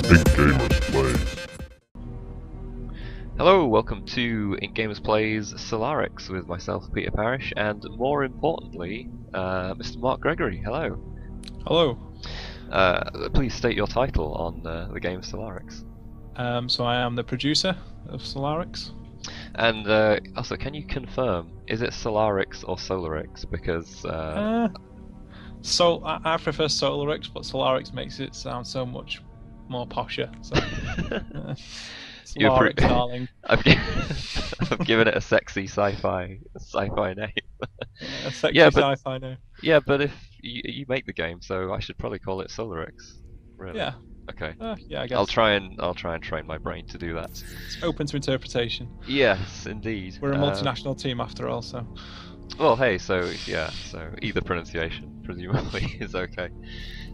IncGamers Plays. Hello, welcome to IncGamers Plays Solarix with myself, Peter Parrish, and more importantly, Mr. Mark Gregory. Hello. Hello. Please state your title on the game Solarix. So I am the producer of Solarix. And also, can you confirm, is it Solarix or Solarix? Because I prefer Solarix, but Solarix makes it sound so much more posher. So, Solarix, darling. I've given it a sexy sci-fi name. A sexy sci-fi name. Yeah, but if you make the game, so I should probably call it Solarix. Really? Yeah. Okay. Yeah, I guess. I'll try and train my brain to do that. It's open to interpretation. Yes, indeed. We're a multinational team after all, so. Well, hey, so either pronunciation presumably is okay.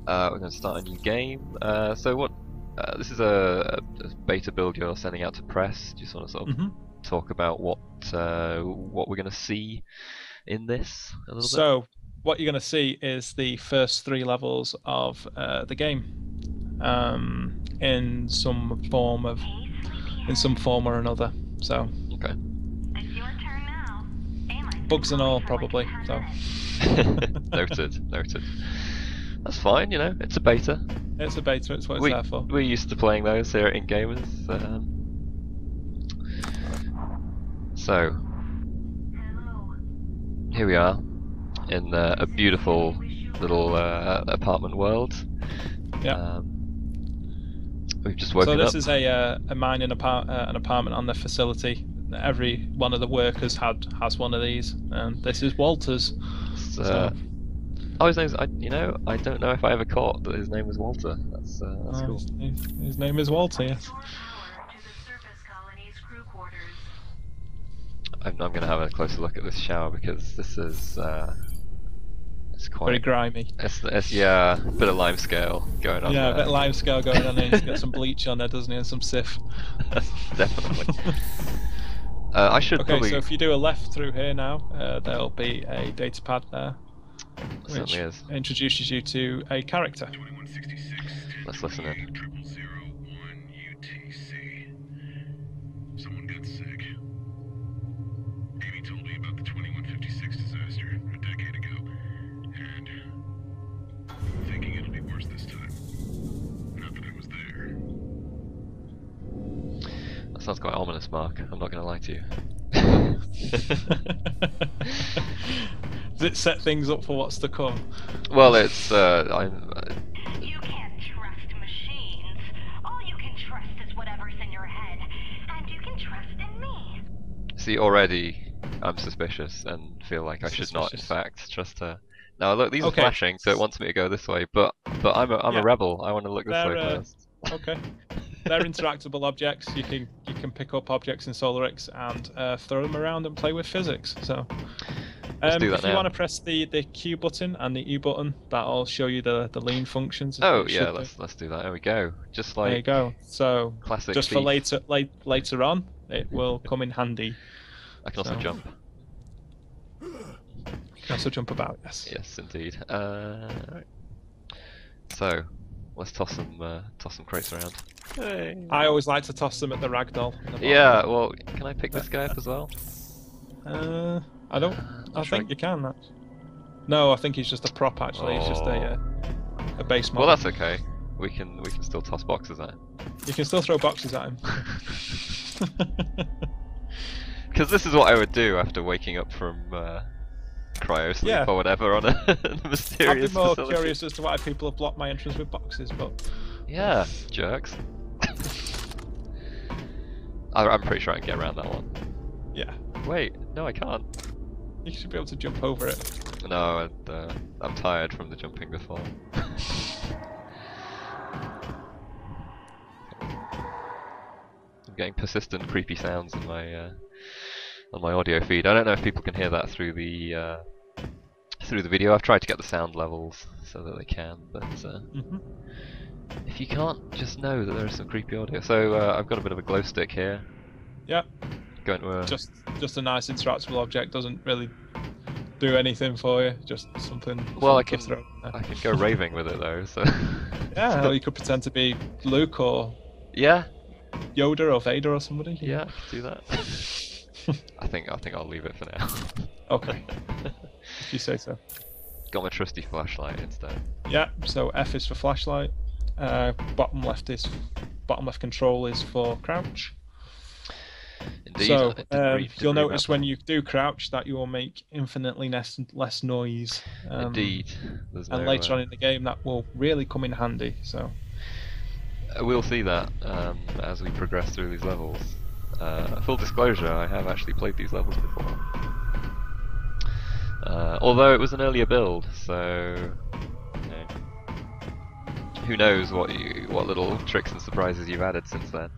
We're going to start a new game. So what? This is a beta build you're sending out to press. Do you just want to sort of talk about what we're going to see in this a little bit? So what you're going to see is the first 3 levels of the game. In some form or another. So okay. It's your turn now. Bugs and all, probably. So noted. That's fine. You know, it's a beta. It's a beta. It's what it's there for. We're used to playing those here at IncGamers. So here we are in a beautiful little apartment world. Yeah. We've just woken up. So this is a mining an apartment on the facility. Every one of the workers has one of these, and this is Walter's. Oh, his name's I don't know if I ever caught that his name was Walter. That's cool. His name is Walter. Yes. I'm going to have a closer look at this shower because this is it's quite very grimy. It's yeah, a bit of limescale going on. Yeah, there. a bit of limescale going on there. He's got some bleach on there, doesn't he, and some sif. Definitely. I should probably. So if you do a left through here now, there'll be a data pad there, which introduces you to a character. Let's listen in. Someone got sick. Amy told me about the 2156 disaster a decade ago, and I'm thinking it'll be worse this time. Not that I was there. That sounds quite ominous, Mark. I'm not going to lie to you. Does it set things up for what's to come? Well, it's You can't trust machines. All you can trust is whatever's in your head, and you can trust in me. See, already I'm suspicious and feel like I should not, in fact, trust her. Now look, these are flashing, so it wants me to go this way, but I'm a rebel. I want to look this way first. Okay. They're interactable objects. You can pick up objects in Solarix and throw them around and play with physics. So let's do that if you want to press the Q button and the E button, that'll show you the lean functions. Oh yeah, let's do that. There we go. Just like there you go. So classic. Just for later on, it will come in handy. I can also jump. You can also jump about. Yes. Yes, indeed. Right. So let's toss some crates around. Hey. I always like to toss them at the ragdoll. Yeah, well, can I pick this guy up as well? I don't. I think you can. No, I think he's just a prop. Actually, he's just a base model. Well, that's okay. We can still toss boxes at him. You can still throw boxes at him. Because this is what I would do after waking up from cryo sleep or whatever on a mysterious I'd be more facility. curious as to why people have blocked my entrance with boxes, but yeah, jerks. I'm pretty sure I can get around that one. Yeah. Wait, no, I can't. You should be able to jump over it. No, I'm tired from the jumping before. I'm getting persistent, creepy sounds in my on my audio feed. I don't know if people can hear that through the video. I've tried to get the sound levels so that they can, but if you can't, just know that there is some creepy audio. So I've got a bit of a glow stick here. Yeah. Going to just a nice interactable object. Doesn't really do anything for you. Just something. Well, I can can go raving with it though. So Yeah, or you could pretend to be Luke or Yeah, Yoda or Vader or somebody. you know. yeah, I could do that. I think I'll leave it for now. Okay, if you say so. Got my trusty flashlight instead. Yeah, so F is for flashlight. Bottom left control is for crouch. Indeed, So didn't you'll read notice that when one. you do crouch that you will make infinitely less noise. Indeed, there's no. And later on in the game that will really come in handy. So We'll see that as we progress through these levels. Full disclosure, I have actually played these levels before. Although it was an earlier build, so you know, who knows what little tricks and surprises you've added since then.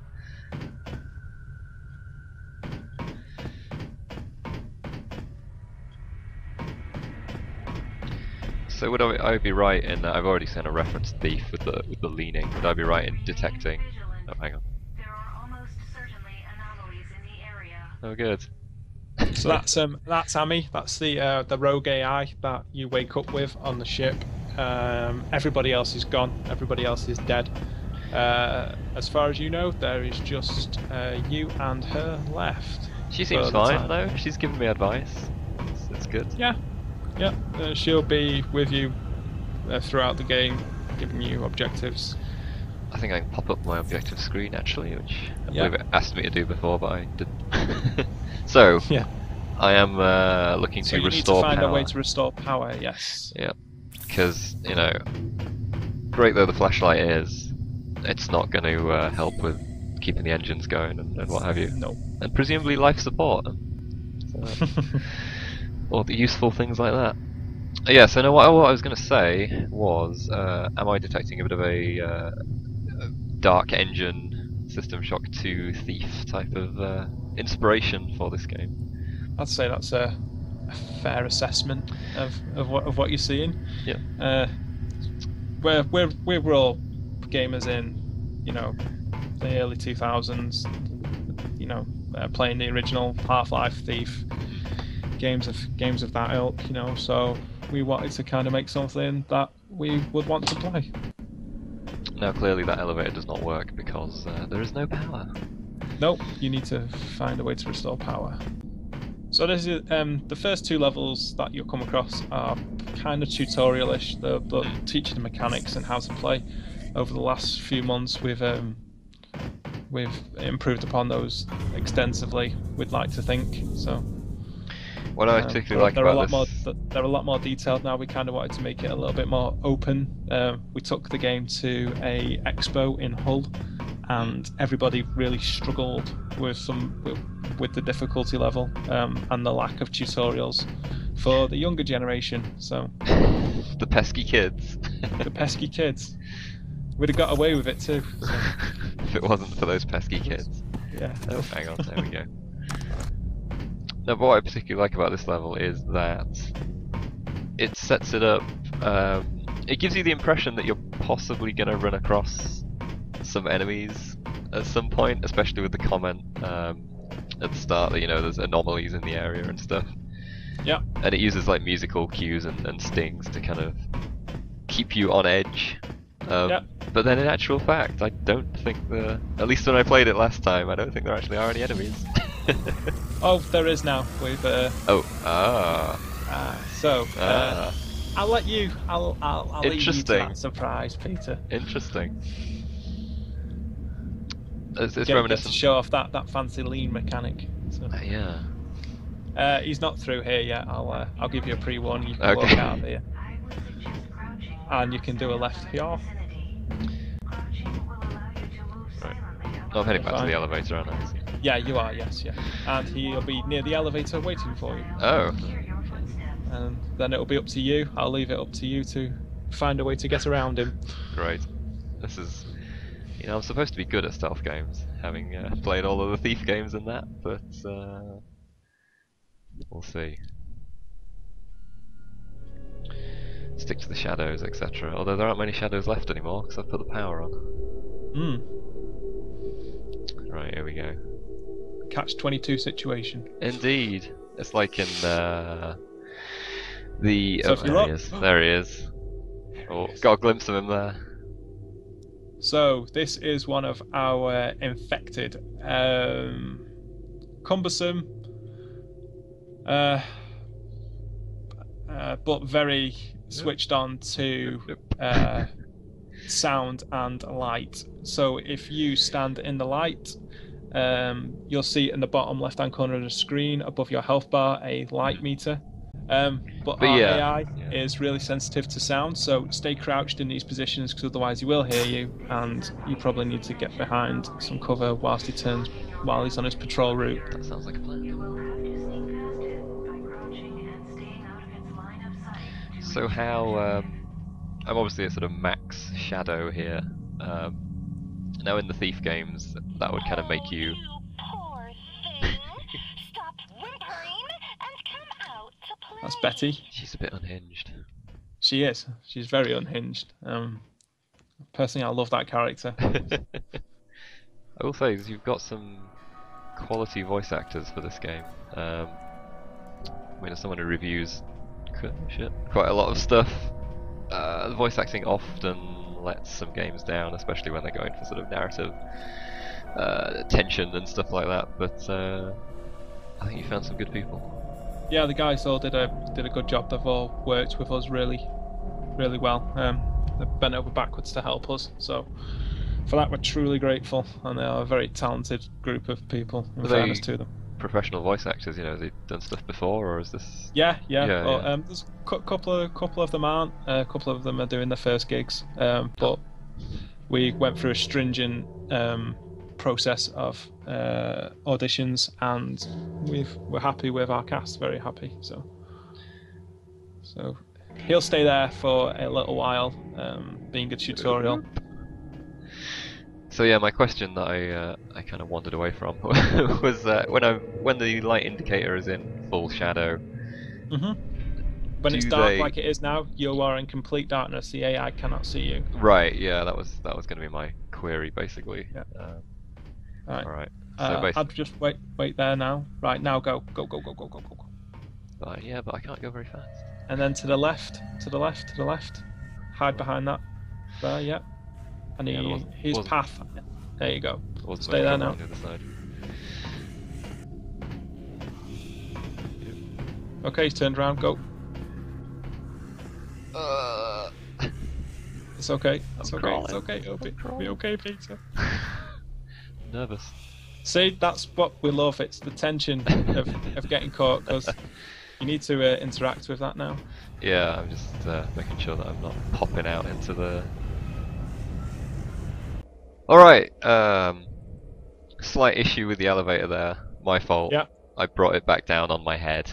So would I be right in that I've already seen a reference thief with the leaning? Would I be right in detecting? Oh, hang on. There are almost certainly anomalies in the area. Oh, good. So that's Amy. That's the rogue AI that you wake up with on the ship. Everybody else is gone. Everybody else is dead. As far as you know, there is just you and her left. She seems for the fine time. though. She's giving me advice. It's good. Yeah. She'll be with you throughout the game, giving you objectives. I think I can pop up my objective screen actually, which I Yeah. believe it asked me to do before, but I didn't. So Yeah. I am looking So to you need to restore find power. a way to restore power. Yes. Yeah, because you know, great though the flashlight is, it's not going to help with keeping the engines going and what have you, No. and presumably life support, so, or the useful things like that. Yeah. So no, what I was going to say was, am I detecting a bit of a dark engine System Shock 2 thief type of inspiration for this game? I'd say that's a fair assessment of what you're seeing. Yeah. We're all gamers in, you know, the early 2000s. You know, playing the original Half-Life, Thief games of that ilk. You know, so we wanted to kind of make something that we would want to play. Now clearly that elevator does not work because there is no power. Nope, you need to find a way to restore power. So this is the first two levels that you'll come across are kind of tutorial-ish. They'll teach you the mechanics and how to play. Over the last few months, we've improved upon those extensively. We'd like to think so. What I particularly like about this, they're a lot more detailed now. We kind of wanted to make it a little bit more open. We took the game to a expo in Hull, and everybody really struggled with the difficulty level and the lack of tutorials for the younger generation. So the pesky kids. the pesky kids, we'd have got away with it too. So, If it wasn't for those pesky kids. yeah. Oh, hang on, there we go. No, but what I particularly like about this level is that it sets it up. It gives you the impression that you're possibly going to run across some enemies at some point, especially with the comment at the start that, you know, there's anomalies in the area and stuff. Yeah. And it uses like musical cues and stings to kind of keep you on edge. Yeah. But then in actual fact, I don't think at least when I played it last time, I don't think there actually are any enemies. Oh, there is now. We've I'll let you. I'll leave you to that surprise, Peter. Interesting. It's Get to reminiscent. show off that fancy lean mechanic. So, Yeah. he's not through here yet. I'll give you a pre-warning. You can Okay. walk out of here, I would suggest crouching. and you can do a left here. Crouching will allow you to move Right. silently. I'm heading back to Fine. the elevator, aren't I? Yeah, you are. Yes, yeah. And he'll be near the elevator waiting for you. Oh. Hear your footsteps. And then it'll be up to you. I'll leave it up to you to find a way to get around him. Great. This is, you know, I'm supposed to be good at stealth games, having played all of the thief games and that, but we'll see. Stick to the shadows, etc. Although there aren't many shadows left anymore because I've put the power on. Hmm. Right, here we go. Catch-22 situation. Indeed. It's like in the. So if you there look- he is. There he is. Oh, got a glimpse of him there. So this is one of our infected, cumbersome, but very switched on to sound and light. So if you stand in the light, you'll see in the bottom left-hand corner of the screen above your health bar a light meter. But our yeah, AI is really sensitive to sound, so stay crouched in these positions because otherwise he will hear you, and you probably need to get behind some cover while he's on his patrol route. that sounds like a plan. So how I'm obviously at sort of max shadow here. Now in the Thief games, that would kind of make you. You poor thing. Stop whimpering and come out to play. That's Betty. She's a bit unhinged. She is. She's very unhinged. Personally, I love that character. I will say you've got some quality voice actors for this game. I mean, as someone who reviews quite a lot of stuff, the voice acting often lets some games down, especially when they're going for sort of narrative tension and stuff like that. But I think you found some good people. Yeah, the guys all did a good job. They've all worked with us really well. They've bent over backwards to help us. So for that, we're truly grateful, and they are a very talented group of people. In fairness to them. Professional voice actors, have they done stuff before, or is this? Yeah. Well, there's a couple of them aren't. A couple of them are doing their first gigs. But we went through a stringent process of auditions, and we're happy with our cast. Very happy. So he'll stay there for a little while, being a tutorial. So yeah, my question that I kind of wandered away from was when the light indicator is in full shadow. When it's dark like it is now, you are in complete darkness. The AI cannot see you. Right. Yeah, that was going to be my query basically. Yeah. All right. So I'll just wait there now. Right now, go. Yeah, but I can't go very fast. And then to the left. Hide behind that. There, yeah. And his path. There you go. Stay there now. On the other side. Okay, he's turned around. Go. It's okay. It's okay. It'll be okay, Peter. Nervous. See, that's what we love. It's the tension of getting caught, because you need to interact with that now. Yeah, I'm just making sure that I'm not popping out into the. Alright, slight issue with the elevator there. My fault. Yeah. I brought it back down on my head.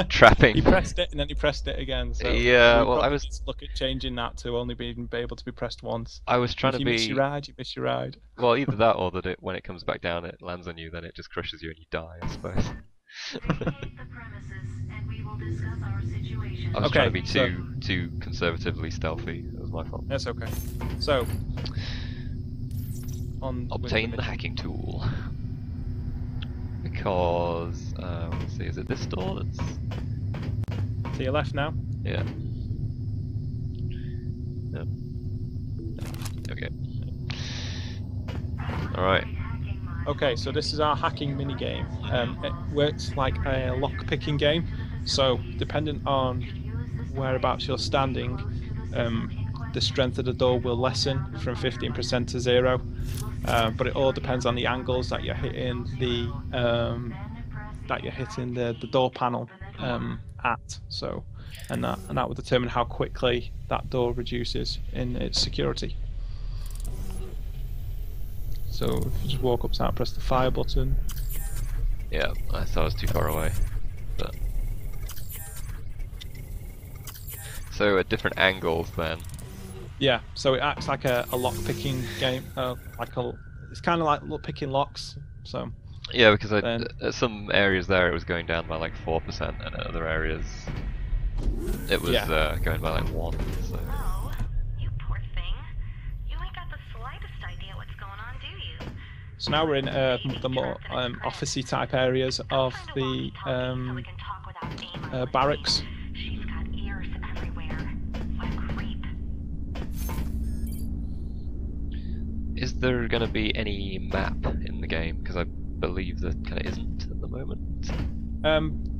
Trapping. He pressed it and then he pressed it again. So yeah, well, I was need to look at changing that to only be able to be pressed once. I was trying to be. You miss your ride. Well, either that or that when it comes back down, it lands on you, then it just crushes you and you die. I suppose. I was trying to be too conservatively stealthy. That was my fault. That's okay. So. Obtain the hacking tool. Because, let's see, is it this door that's... To your left now? Yeah. No. Okay. Alright. Okay, so this is our hacking minigame. It works like a lock-picking game, so depending on whereabouts you're standing, the strength of the door will lessen from 15% to 0. But it all depends on the angles that you're hitting the door panel at. So, and that will determine how quickly that door reduces in its security. So if you just walk up to that, press the fire button. Yeah, I thought I was too far away. But so at different angles then. Yeah, so it acts like a lock-picking game, it's kind of like picking locks. So yeah, because at some areas there it was going down by like 4%, and at other areas it was going by like 1. So. Oh, you poor thing! You ain't got the slightest idea what's going on, do you? So now we're in the more officey type areas of the barracks. Is there going to be any map in the game? Because I believe there kind of isn't at the moment.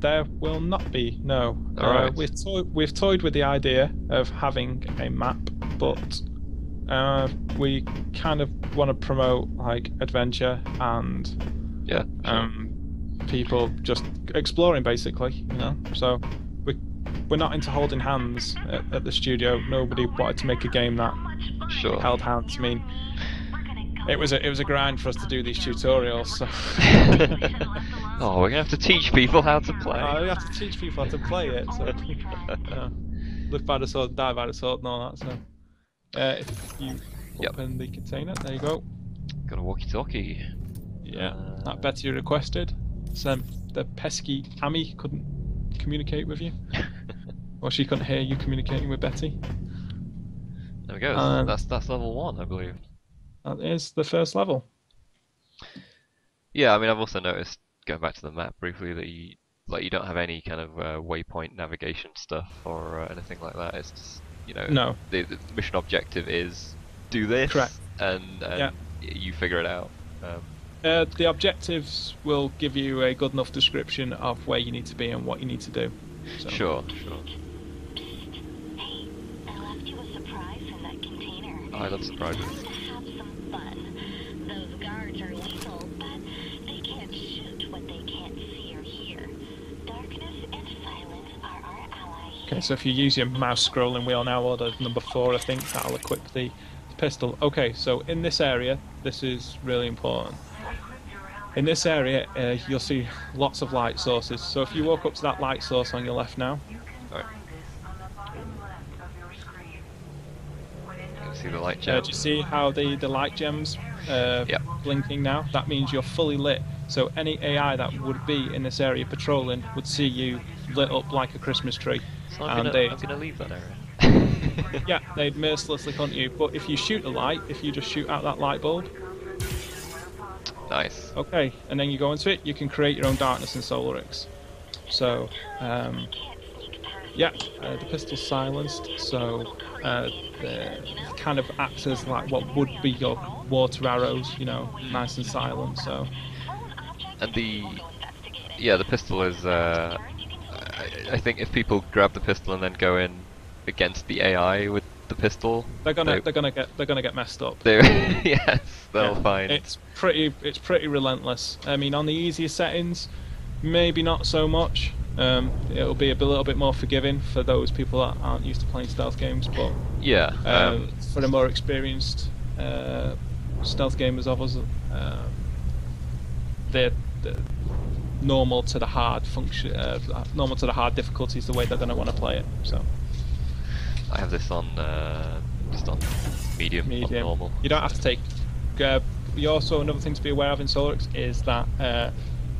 There will not be. No. Alright. We've toyed with the idea of having a map, but we kind of want to promote like adventure and Yeah. Sure. people just exploring, basically. You know. So we're not into holding hands at the studio. Nobody wanted to make a game that Sure. held hands. I mean, it was a grind for us to do these tutorials. So. Oh, we're gonna have to teach people how to play. We have to teach people how to play it. So, live by the sword, die by the sword, and all that. So, if you open the container, there you go. Got a walkie-talkie. Yeah, that Betty requested. So the pesky Amy couldn't communicate with you, or she couldn't hear you communicating with Betty. There we go. That's level 1, I believe. That is the first level. Yeah, I mean, I've also noticed, going back to the map briefly, that you don't have any kind of waypoint navigation stuff or anything like that. It's just, you know, No. The mission objective is do this, Correct. and you figure it out. The objectives will give you a good enough description of where you need to be and what you need to do. So. Sure. Hey, I left you a surprise in that container. I love surprises. Time to have some fun. Those guards are lethal, but they can't shoot what they can't see or hear. Darkness and silence are our allies. Okay, so if you use your mouse scrolling wheel now, or the number 4, I think that'll equip the pistol. Okay, so in this area, this is really important. In this area, you'll see lots of light sources. So if you walk up to that light source on your left now, Right. You see the light gem? do you see how the light gems blinking now? That means you're fully lit. So any AI that would be in this area patrolling would see you lit up like a Christmas tree. So I'm gonna leave that area. Yeah, they'd mercilessly hunt you. But if you shoot a light, if you just shoot out that light bulb, Nice. okay, and then you go into it, you can create your own darkness in Solarix. So, the pistol's silenced, so the kind of acts as like what would be your water arrows, you know, nice and silent. So, And the pistol is. I think if people grab the pistol and then go in against the AI with the pistol, they're gonna get messed up. Yes, they'll find. It's pretty relentless. I mean, on the easier settings, maybe not so much. It'll be a little bit more forgiving for those people that aren't used to playing stealth games, but for the more experienced stealth gamers of us, they're normal to the hard function, normal to the hard difficulty is the way they're going to want to play it. So I have this on just on medium. On normal. You don't have to take. You also, another thing to be aware of in Solarix is that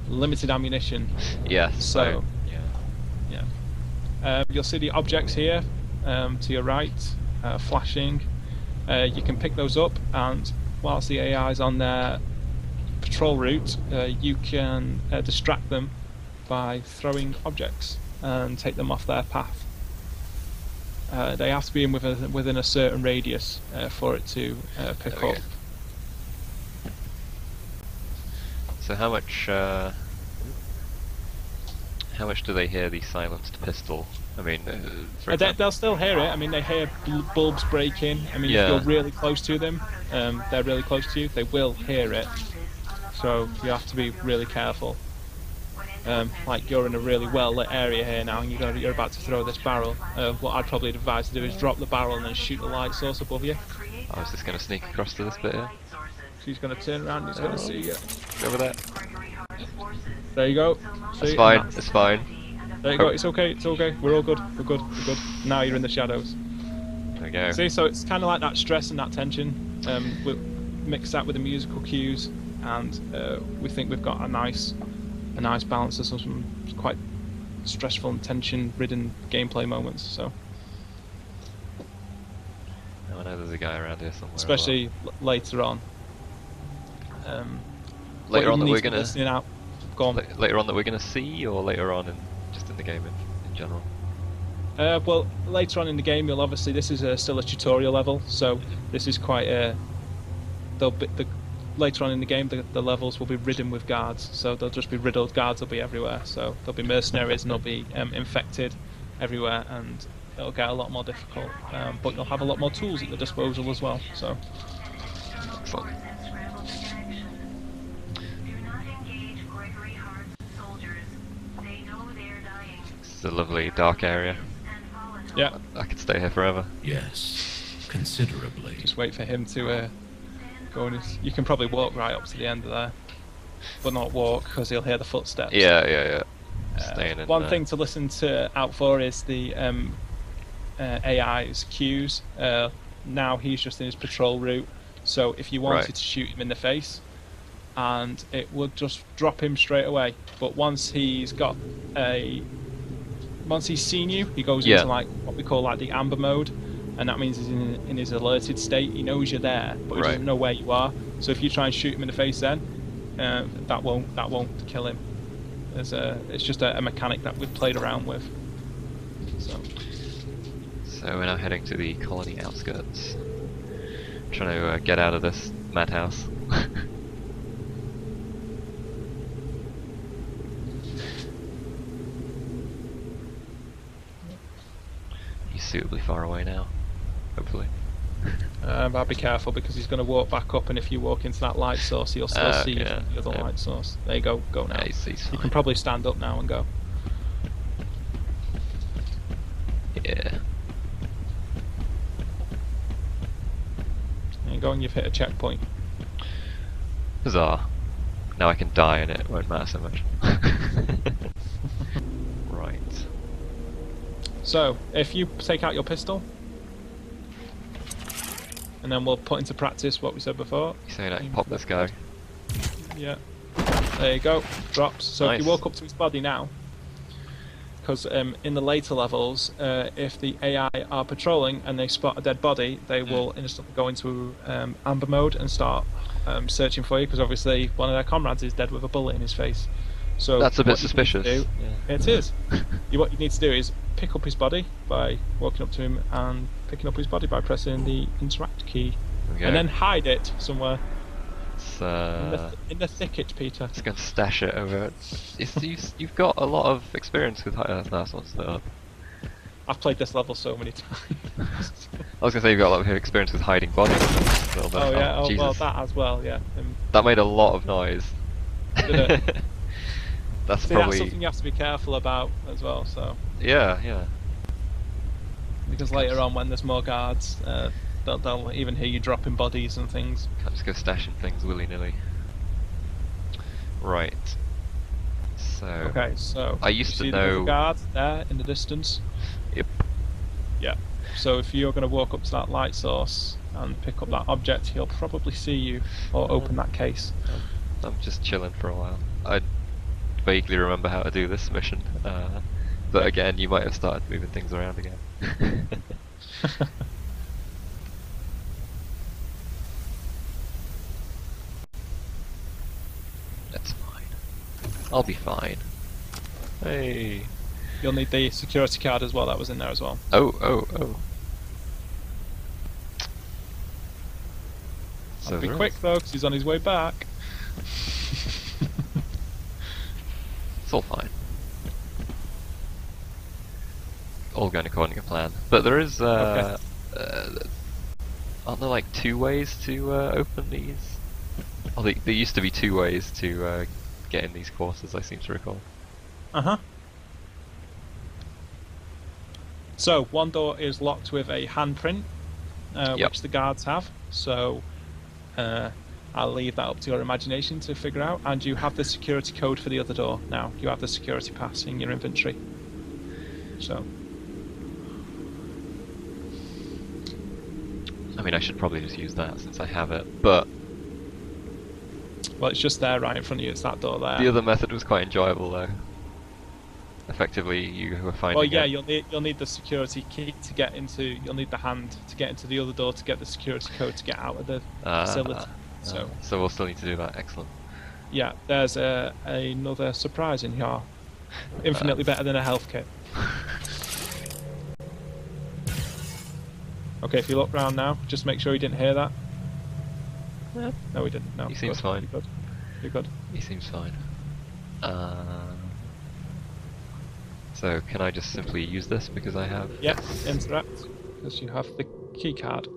limited ammunition. Yes. So you'll see the objects here to your right flashing. You can pick those up, and whilst the AI is on their patrol route, you can distract them by throwing objects and take them off their path. They have to be within a certain radius for it to pick up. So how much do they hear the silenced pistol? I mean, they'll still hear it. I mean, they hear bulbs breaking. I mean, if you're really close to them, they're really close to you, they will hear it. So you have to be really careful. Like you're in a really well lit area here now, and you're about to throw this barrel. What I'd probably advise to do is drop the barrel and then shoot the light source above you. I was just going to sneak across to this bit here. She's going to turn around and he's going to see you. Over there. There you go. It's fine. It's fine. There you go. It's okay. It's okay. We're all good. We're good. We're good. Now you're in the shadows. There we go. See, so it's kind of like that stress and that tension. We'll mix that with the musical cues, and we think we've got a nice balance of some quite stressful and tension-ridden gameplay moments. So. I know there's a guy around here somewhere. Especially later on. Later on that we're gonna. Go on. Later on that we're gonna see, or later on just in the game in general. Well, later on in the game, you'll obviously this is still a tutorial level, so this is quite a later on in the game, the levels will be ridden with guards, so they'll just be riddled. Guards will be everywhere, so there'll be mercenaries and they'll be infected everywhere, and it'll get a lot more difficult. But you'll have a lot more tools at your disposal as well. So. Excellent. This is a lovely dark area. Yeah. I could stay here forever. Yes, considerably. Just wait for him to go on his... You can probably walk right up to the end of there, but not walk because he'll hear the footsteps. Yeah. Staying in one thing to listen out for is the AI's cues. Now he's just in his patrol route, so if you wanted to shoot him in the face, and it would just drop him straight away. But once he's seen you, he goes into like what we call like the amber mode, and that means he's in his alerted state. He knows you're there, but he doesn't know where you are. So if you try and shoot him in the face, then that won't kill him. It's just a mechanic that we've played around with. So we're now heading to the colony outskirts. Trying to get out of this madhouse. He's suitably far away now, hopefully. But be careful because he's going to walk back up, and if you walk into that light source, he'll still see you from the other light source. There you go, go now. He's you can probably stand up now and go. Yeah. There you go, and you've hit a checkpoint. Huzzah. Now I can die and it won't matter so much. Right. So, if you take out your pistol, and then we'll put into practice what we said before. You're saying I can pop this guy? Yeah. There you go. Drops. So nice. if you walk up to his body now, because in the later levels, if the AI are patrolling and they spot a dead body, they will instantly go into amber mode and start searching for you, because obviously one of their comrades is dead with a bullet in his face. So that's a bit suspicious. It is. What you need to do is pick up his body by walking up to him and picking up his body by pressing the interact key, and then hide it somewhere. In the thicket, Peter. Just gonna stash it over. You've got a lot of experience with hiding. That's what's up. I've played this level so many times. I was gonna say you've got a lot of experience with hiding bodies. Oh yeah, well that as well, yeah. That made a lot of noise. Did it? That's that's something you have to be careful about as well. So. Yeah. Because later on, when there's more guards, they'll even hear you dropping bodies and things. Can't just go stashing things willy-nilly. Right. So. Okay, so. I used to see know. The guard there in the distance. Yep. Yeah. So if you're going to walk up to that light source and pick up that object, he'll probably see you or open that case. I'm just chilling for a while. I vaguely remember how to do this mission, but again, you might have started moving things around again. That's fine. I'll be fine. Hey. You'll need the security card as well. That was in there as well. Oh. So be quick though, because he's on his way back. It's all fine. All going according to plan. But there is, aren't there like 2 ways to open these? Oh, there used to be 2 ways to get in these quarters, I seem to recall. Uh-huh. So, one door is locked with a handprint, which the guards have. So, I'll leave that up to your imagination to figure out. And you have the security code for the other door now. You have the security pass in your inventory. So. I mean, I should probably just use that since I have it, but. Well, it's just there right in front of you. It's that door there. The other method was quite enjoyable, though. Effectively, you were finding. Well, yeah, you'll need the security key to get into. You'll need the hand to get into the other door to get the security code to get out of the facility. So we'll still need to do that. Excellent. Yeah, there's another surprise in here. Infinitely better than a health kit. Okay, if you look round now, just make sure you didn't hear that. No, we didn't. No. He seems Good. fine. You're good. You're good. He seems fine. So can I just simply use this because I have... Yeah, interact, because you have the key card.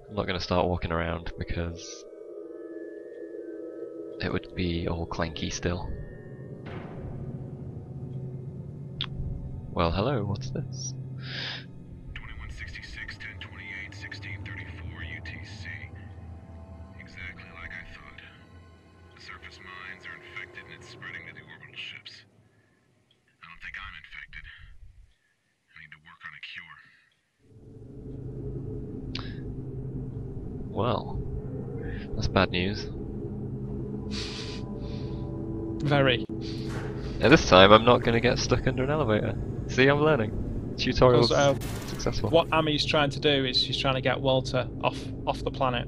I'm not going to start walking around because it would be all clanky still. Well, hello, what's this? 2166, 1028, 1634 UTC. Exactly like I thought. The surface mines are infected and it's spreading to the orbital ships. I don't think I'm infected. I need to work on a cure. Well, that's bad news. Very. And this time I'm not going to get stuck under an elevator. See, I'm learning. Tutorial's successful. What Ami's trying to do is she's trying to get Walter off the planet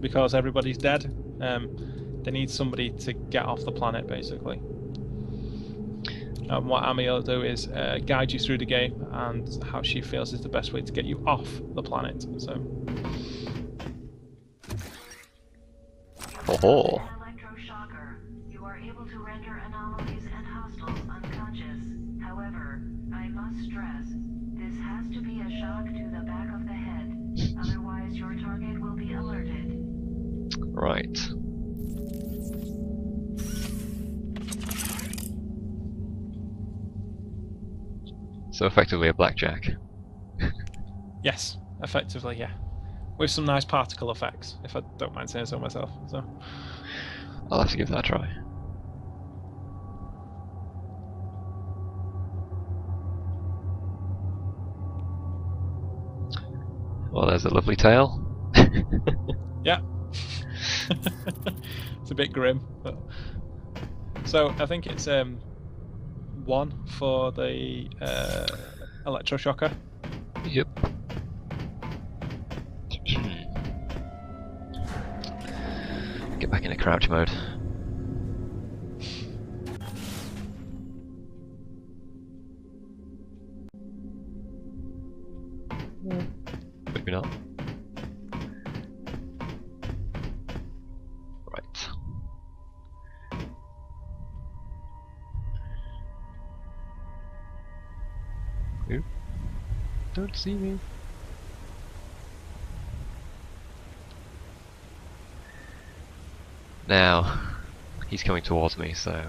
because everybody's dead. They need somebody to get off the planet, basically. And what Ami will do is guide you through the game and how she feels is the best way to get you off the planet. So. Oh. Electroshocker. You are able to render anomalies and hostiles unconscious. However, I must stress, this has to be a shock to the back of the head. Otherwise, your target will be alerted. Right. So effectively a blackjack. Yes, effectively, yeah. With some nice particle effects, if I don't mind saying so myself. So. I'll have to give that a try. Well, there's a lovely tale. Yeah. It's a bit grim, but so I think it's 1 for the electroshocker. Yep. Get back into crouch mode. Maybe not. Right. Ooh. Don't see me. Now, he's coming towards me, so...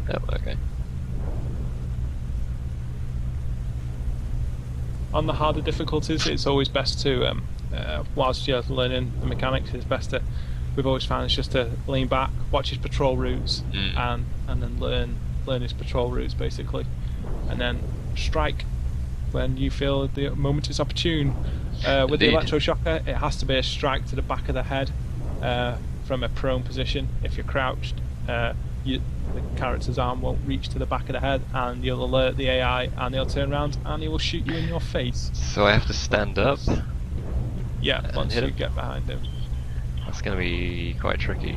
oh, okay. On the harder difficulties, it's always best to, whilst you're learning the mechanics, it's best to, we've always found it's just to lean back, watch his patrol routes, and then learn his patrol routes, basically. And then strike when you feel the moment is opportune. With the electroshocker, it has to be a strike to the back of the head. From a prone position. If you're crouched, the character's arm won't reach to the back of the head, and you'll alert the AI, and they'll turn around and he will shoot you in your face. So I have to stand up? Yeah, once you get behind him. That's going to be quite tricky.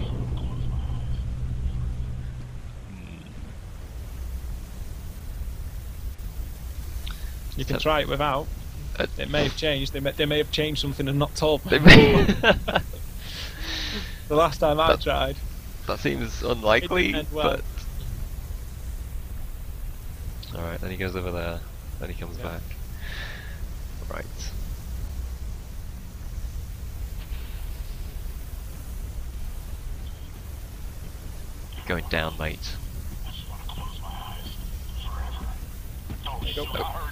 You can try it without. It may have changed. They may have changed something and not told me. The last time I tried. That seems unlikely, well. but... Alright, then he goes over there, then he comes back. Right. Going down, mate.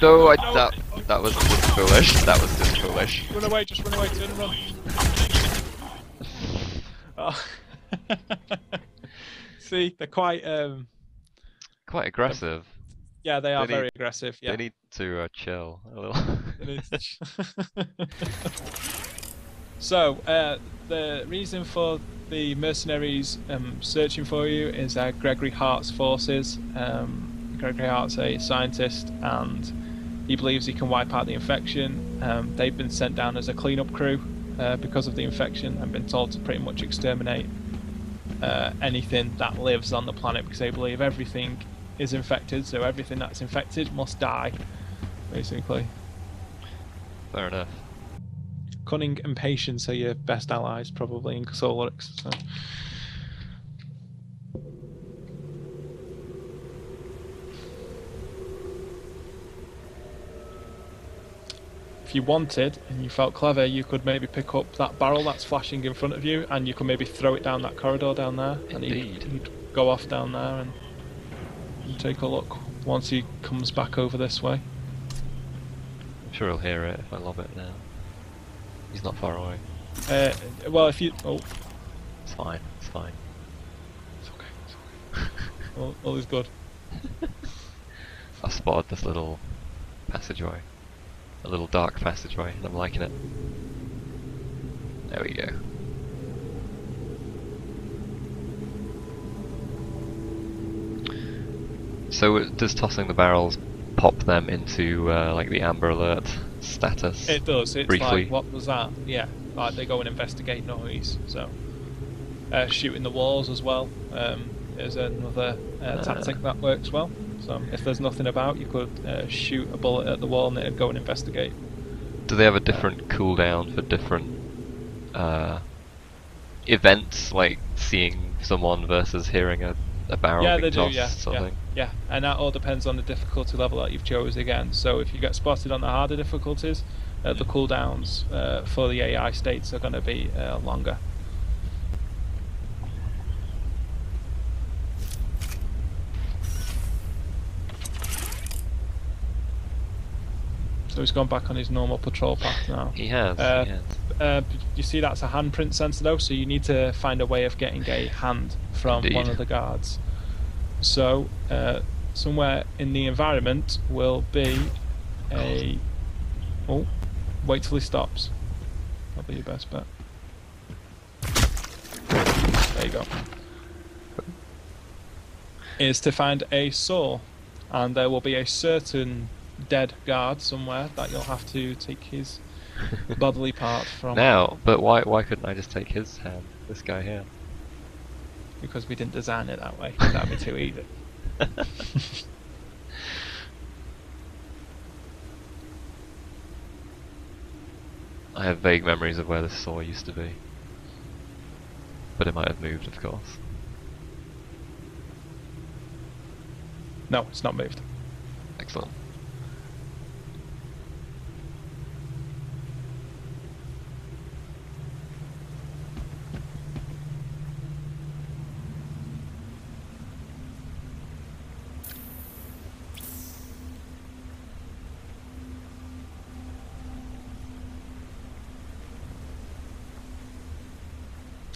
No, that was just foolish. That was just foolish. Run away, just run away, turn and run. Oh. See, they're quite aggressive. Yeah, they are very aggressive. Yeah. They need to chill a little. So, the reason for the mercenaries searching for you is Gregory Hart's forces. Gregory Hart's a scientist, and he believes he can wipe out the infection. They've been sent down as a cleanup crew because of the infection, and been told to pretty much exterminate anything that lives on the planet, because they believe everything is infected, so everything that's infected must die, basically. Fair enough. Cunning and patience are your best allies, probably, in Solarix. So. If you wanted and you felt clever, you could maybe pick up that barrel that's flashing in front of you, and you could maybe throw it down that corridor down there, and he'd go off down there and take a look once he comes back over this way. I'm sure he'll hear it if I lob it now. He's not far away. Well, if you... Oh. It's fine, it's fine. It's okay, it's okay. all is good. I've spotted this little passageway. A little dark passageway, and I'm liking it. There we go. So does tossing the barrels pop them into like the Amber Alert status? It does. It's briefly? like, what was that? Yeah, like they go and investigate noise. So shooting the walls as well is another tactic that works well. So if there's nothing about, you could shoot a bullet at the wall and it'd go and investigate. Do they have a different cooldown for different events, like seeing someone versus hearing a barrel being tossed, sort of thing? Yeah, and that all depends on the difficulty level that you've chose again. So if you get spotted on the harder difficulties, the cooldowns for the AI states are going to be longer. So he's gone back on his normal patrol path now. He has. You see that's a handprint sensor though, so you need to find a way of getting a hand from one of the guards. So somewhere in the environment will be a... Oh, wait till he stops. That'll be your best bet. There you go. Is to find a saw, and there will be a certain dead guard somewhere that you'll have to take his bodily part from. Now, but why couldn't I just take his hand? This guy here. Because we didn't design it that way. That'd be too easy. I have vague memories of where this saw used to be, but it might have moved, of course. No, it's not moved. Excellent.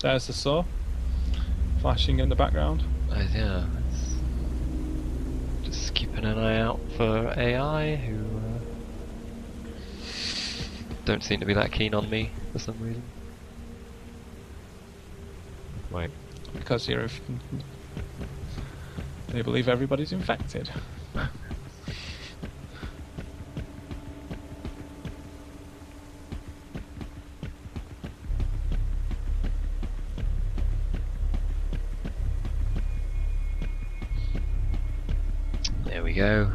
There's the saw, flashing in the background. Yeah, just keeping an eye out for AI who don't seem to be that keen on me for some reason. Wait. Because they believe everybody's infected. There we go.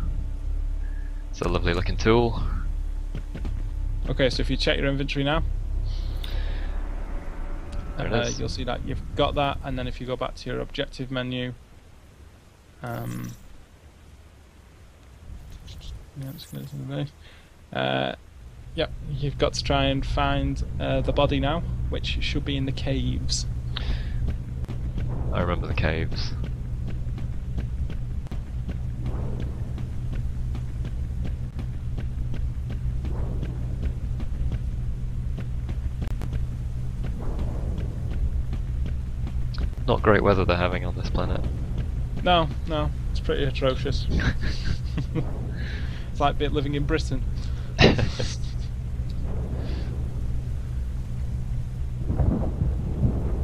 It's a lovely looking tool. Okay, so if you check your inventory now, There it is. you'll see that you've got that, and then if you go back to your objective menu, yeah, just go to the base. Yep, you've got to try and find the body now, which should be in the caves. I remember the caves. Not great weather they're having on this planet. No, it's pretty atrocious. It's like living in Britain.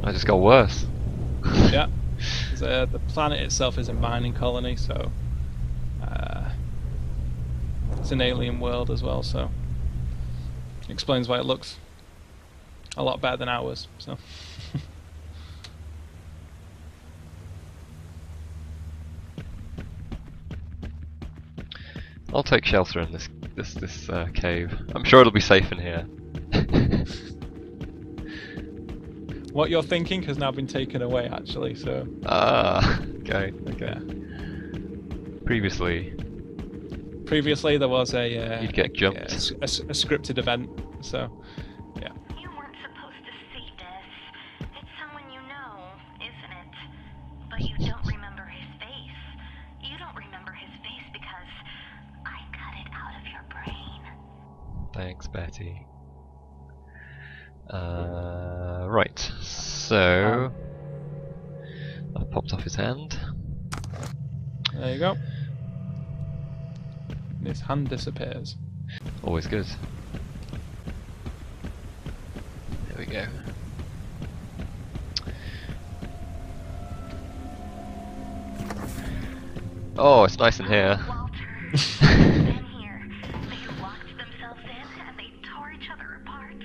I just got worse. Yeah, the planet itself is a mining colony, so it's an alien world as well. So explains why it looks a lot better than ours. So. I'll take shelter in this this cave. I'm sure it'll be safe in here. What you're thinking has now been taken away, actually. So. Ah, okay. Yeah. Previously, there was a you'd get jumped. a scripted event. So. Yeah. You weren't supposed to see this. It's someone you know, isn't it? But you don't remember his face. You don't remember his face because I cut it out of your brain. Thanks, Betty. Right, so I've popped off his hand. There you go. And his hand disappears. Always good. There we go. Oh, it's nice in here. In here, they locked themselves in and they tore each other apart.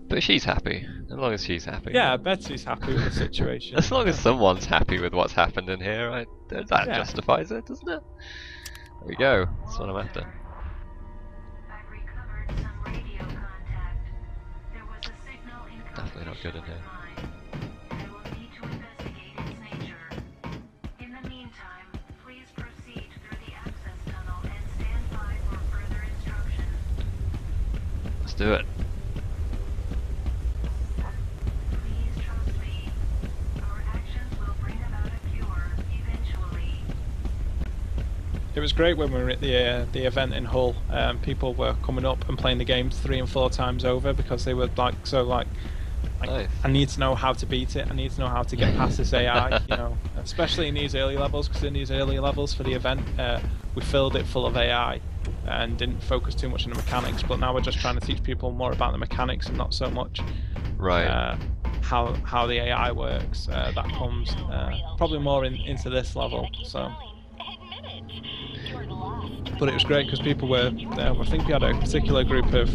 But she's happy, as long as she's happy. Yeah, Betsy's happy with the situation. As long as someone's happy with what's happened in here, that Yeah. justifies it, doesn't it? There we go, that's what I'm after. I've recovered some radio contact. There was a signal in Definitely not good in here. I will need to investigate its nature. In the meantime, please proceed through the access tunnel and stand by for further instructions. Let's do it. Please trust me. Our actions will bring about a cure eventually. It was great when we were at the event in Hull. People were coming up and playing the games 3 and 4 times over because they were like, Nice. I need to know how to beat it. I need to know how to get past this AI. You know, especially in these early levels, because in these early levels for the event, we filled it full of AI and didn't focus too much on the mechanics. But now we're just trying to teach people more about the mechanics and not so much Right. how the AI works. That comes probably more into this level. So. But it was great because people were there. I think we had a particular group of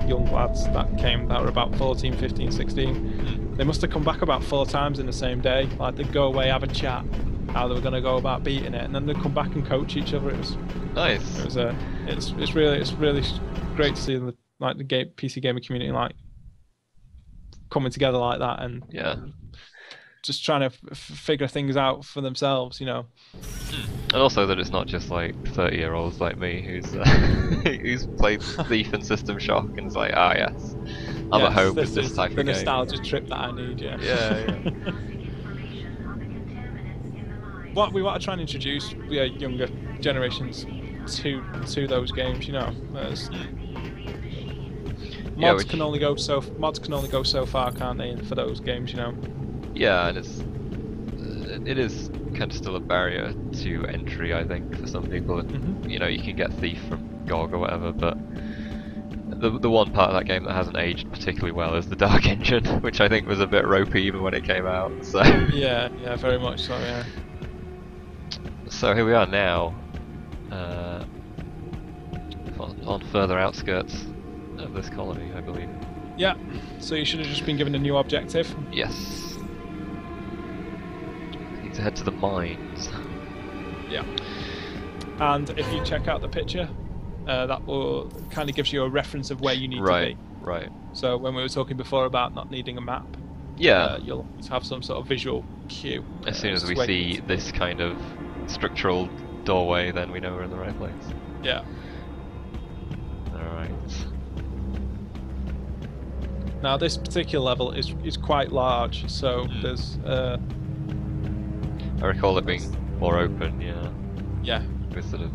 young lads that came that were about 14, 15, 16. They must have come back about 4 times in the same day. Like they'd go away, have a chat, how they were going to go about beating it, and then they'd come back and coach each other. It was Nice. it's really great to see the PC gamer community like coming together like that and Yeah. just trying to figure things out for themselves, you know. And also that it's not just like 30-year-olds like me who's played Thief and System Shock and is like, ah yes, I'm at home with this type of the game. nostalgia trip that I need, yeah. Yeah. Information on the contaminants in the mine. What we want to try and introduce younger generations to those games, you know. Yeah, Mods can only go so far, can't they? For those games, you know. Yeah, and it is kind of still a barrier to entry, I think, for some people. Mhm. You know, you can get Thief from GOG or whatever, but the one part of that game that hasn't aged particularly well is the Dark Engine, which I think was a bit ropey even when it came out. So Yeah, very much so. Yeah. so here we are now, on further outskirts of this colony, I believe. Yeah. So you should have just been given a new objective. Yes. Need to head to the mines. Yeah. And if you check out the picture, that will kind of gives you a reference of where you need to be. Right. So when we were talking before about not needing a map, Yeah. you'll have some sort of visual cue. As soon as we where you see need to be. this kind of structural doorway, then we know we're in the right place. Yeah. Alright. Now this particular level is quite large, so there's I recall it being more open, yeah. with sort of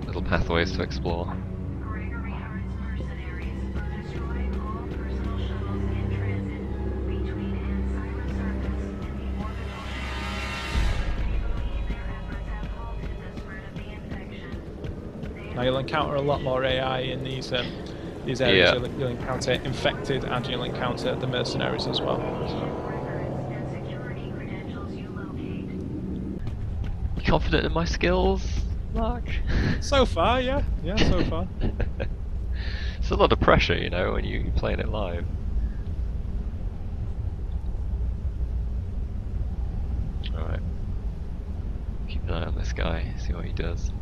little pathways to explore. Gregory Hart's mercenaries destroyed all personal shuttles in transit between Ansira Circus and the orbital ship. They believe their efforts have halted the spread of the infection. Now you'll encounter a lot more AI in these areas. Yeah. You'll encounter infected, and you'll encounter the mercenaries as well. So. Records and security credentials you locate. You confident in my skills, Mark? So far, yeah, so far. It's a lot of pressure, you know, when you're playing it live. Alright. Keep an eye on this guy, see what he does.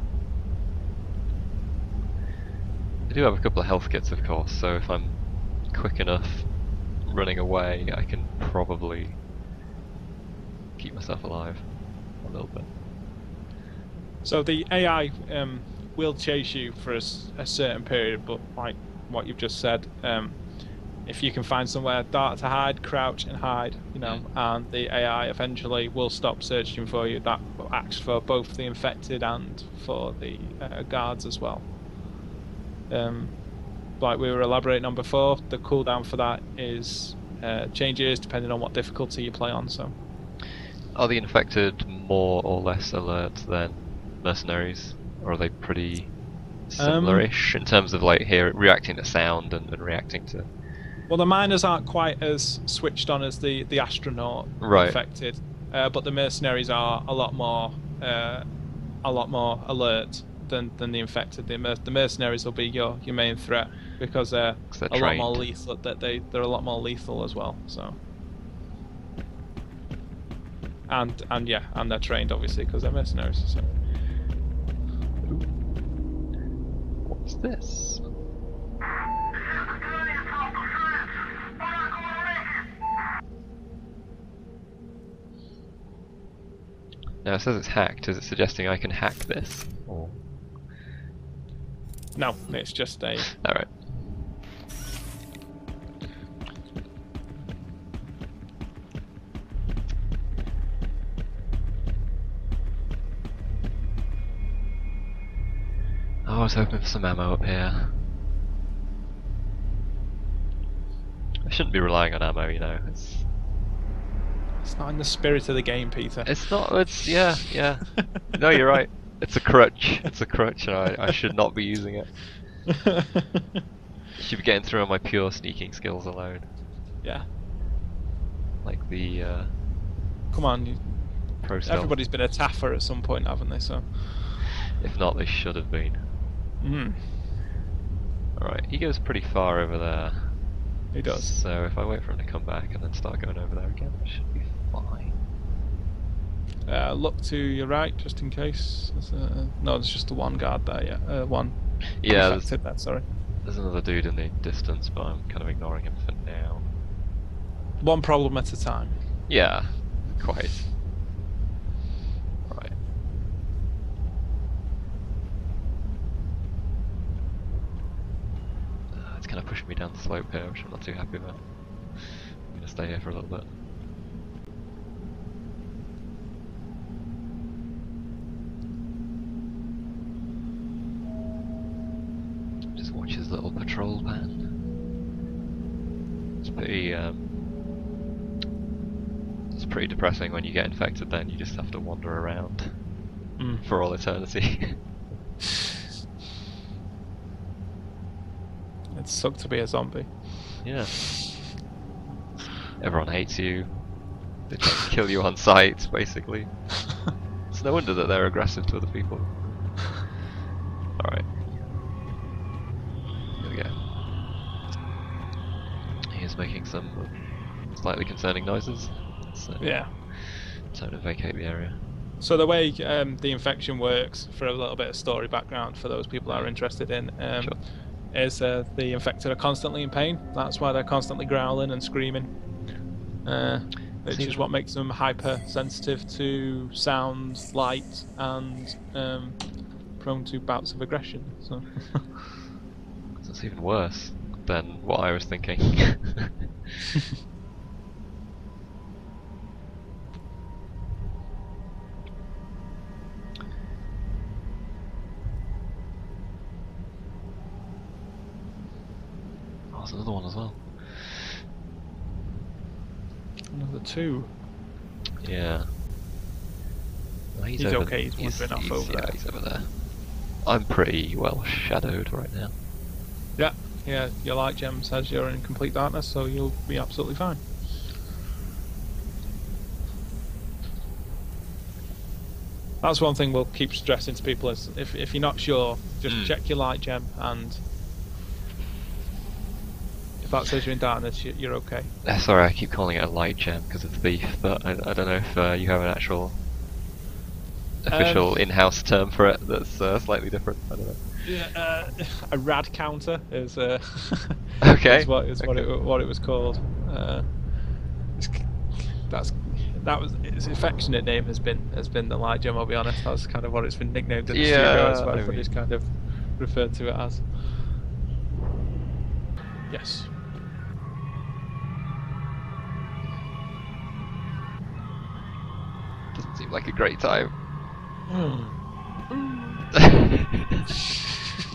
I do have a couple of health kits, of course, so if I'm quick enough running away, I can probably keep myself alive a little bit. So the AI will chase you for a certain period, but like what you've just said, if you can find somewhere dark to hide, crouch and hide, you know, and the AI eventually will stop searching for you. That acts for both the infected and for the guards as well. Like we were elaborating on before, the cooldown for that is changes depending on what difficulty you play on. So, are the infected more or less alert than mercenaries, or are they pretty similar-ish in terms of like reacting to sound and reacting to? Well, the miners aren't quite as switched on as the astronaut infected, but the mercenaries are a lot more alert than the infected. The mercenaries will be your main threat because they're a lot more lethal. They're a lot more lethal as well. So, and they're trained obviously because they're mercenaries. So. What's this? Now it says it's hacked. Is it suggesting I can hack this? Or... No, it's just a... Alright. Oh, I was hoping for some ammo up here. I shouldn't be relying on ammo, you know. It's not in the spirit of the game, Peter. It's not. It's yeah. No, you're right. It's a crutch. It's a crutch, and I should not be using it. Should be getting through on my pure sneaking skills alone. Yeah. Like the. Come on, pro stealth. Everybody's been a taffer at some point, haven't they? So. If not, they should have been. Alright, he goes pretty far over there. He does. So if I wait for him to come back and then start going over there again, it should be fine. Look to your right, just in case. No, there's just the one guard there. Yeah, one. Yeah, infected there, sorry. There's another dude in the distance, but I'm kind of ignoring him for now. One problem at a time. Yeah, quite. Right. It's kind of pushing me down the slope here, which I'm not too happy about. I'm gonna stay here for a little bit. Just watch his little patrol van. It's pretty depressing when you get infected. Then you just have to wander around for all eternity. It sucked to be a zombie. Yeah. Everyone hates you. They try to kill you on sight, basically. It's no wonder that they're aggressive to other people. Alright. Here we go. He is making some slightly concerning noises. So Yeah. time to vacate the area. So the way the infection works, for a little bit of story background for those people that are interested in, Sure. is the infected are constantly in pain. That's why they're constantly growling and screaming, which is what makes them hypersensitive to sound, light, and prone to bouts of aggression. So That's even worse than what I was thinking. Oh, there's another one as well. another two. Yeah. Well, He's okay, he's wandering off over there. Yeah, he's over there. I'm pretty well shadowed right now. Yeah, your light gem says you're in complete darkness, so you'll be absolutely fine. That's one thing we'll keep stressing to people is if you're not sure, just check your light gem, and if that says you're in darkness, you're okay. Sorry, I keep calling it a light gem because it's thief, but I don't know if you have an actual official in-house term for it that's slightly different? I don't know. Yeah, a rad counter is Okay. is what Okay. what it was called. It's, that was its affectionate name has been the light gem. I'll be honest. That's kind of what it's been nicknamed in the studio. That's what I everybody's mean, kind of referred to it as. Yes. doesn't seem like a great time.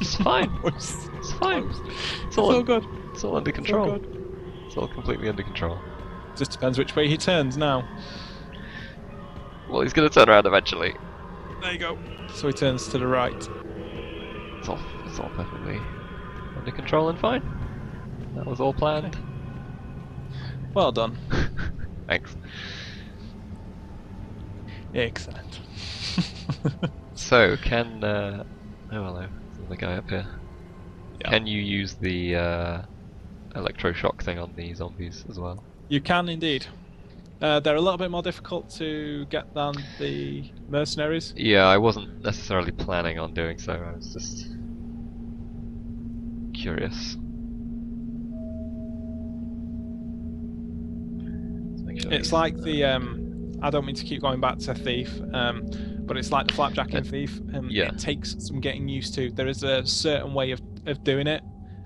It's fine. It's fine. It's all good. It's all under control. good. It's all completely under control. Just depends which way he turns now. Well, he's gonna turn around eventually. There you go. So he turns to the right. It's all perfectly under control and fine. That was all planned. Well done. Thanks. Excellent. So, can oh hello, there's the guy up here. Yeah. Can you use the electroshock thing on the zombies as well? You can indeed. They're a little bit more difficult to get than the mercenaries. Yeah, I wasn't necessarily planning on doing so. I was just curious. Let's make sure It's he's, like the I don't mean to keep going back to Thief, but it's like the flapjacking Thief. Yeah. It takes some getting used to. There is a certain way of doing it,